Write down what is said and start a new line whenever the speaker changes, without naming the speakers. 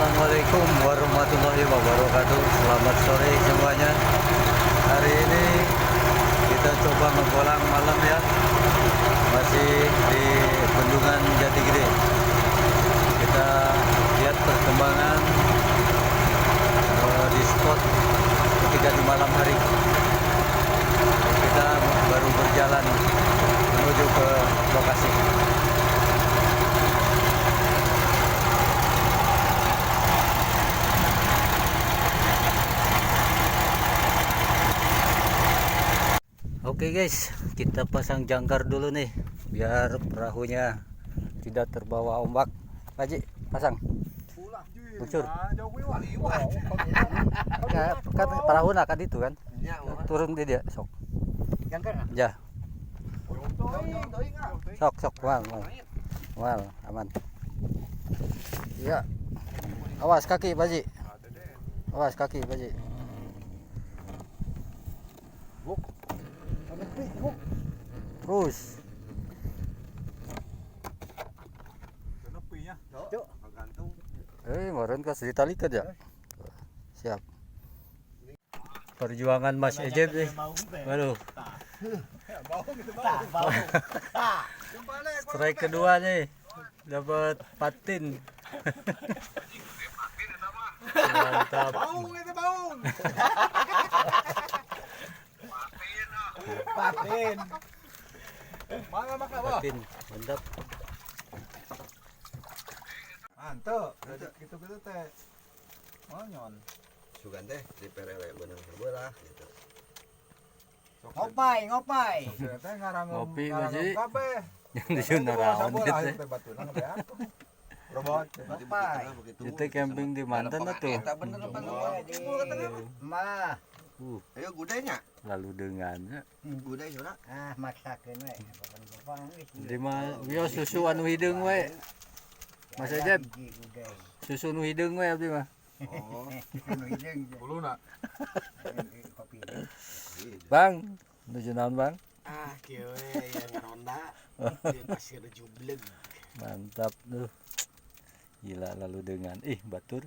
Assalamualaikum warahmatullahi wabarakatuh. Selamat sore semuanya. Hari ini kita coba ngegolang malam ya. Masih di Bendungan Jati Gede. Kita lihat perkembangan di spot ketika di malam hari. Kita baru berjalan menuju ke lokasi. Oke guys, kita pasang jangkar dulu nih biar perahunya tidak terbawa ombak. Haji, pasang. Bucur. Kan perahu nak kan itu kan? Turun dia sok. Ya. Sok wal, aman. Ya. Awas kaki, Baji. Awas kaki, Baji. Terus kemarin kasih ditalikan ya. Siap. Perjuangan Mas Ejeb nih. Waduh. Strike kedua nih. Dapat patin. Mantap.
Patin.
Patin, mantap.
Mantap. Gitu-gitu teh. Monyon.
Sugan teh di perewe bener belah gitu.
Ngopai. Teh ngarang
Ngopi, Baji.
kabeh.
Yang di sana rawan gitu.
Robot. Ngopai.
Itu camping di mantan tuh.
Eta bener apa
Mah.
ayo gudenya.
Lalu dengannya.
Gudai sudah.
Maksakeun we.
Di mah bios susu anu hideung we. Mas Ejeb, susu nu hideung we abdi mah.
Oh.
Buluna.
Bang, nuju naon Bang?
Kieu we yang ronda di pasir Jubleng.
Mantap tuh. Gila lalu dengan batur.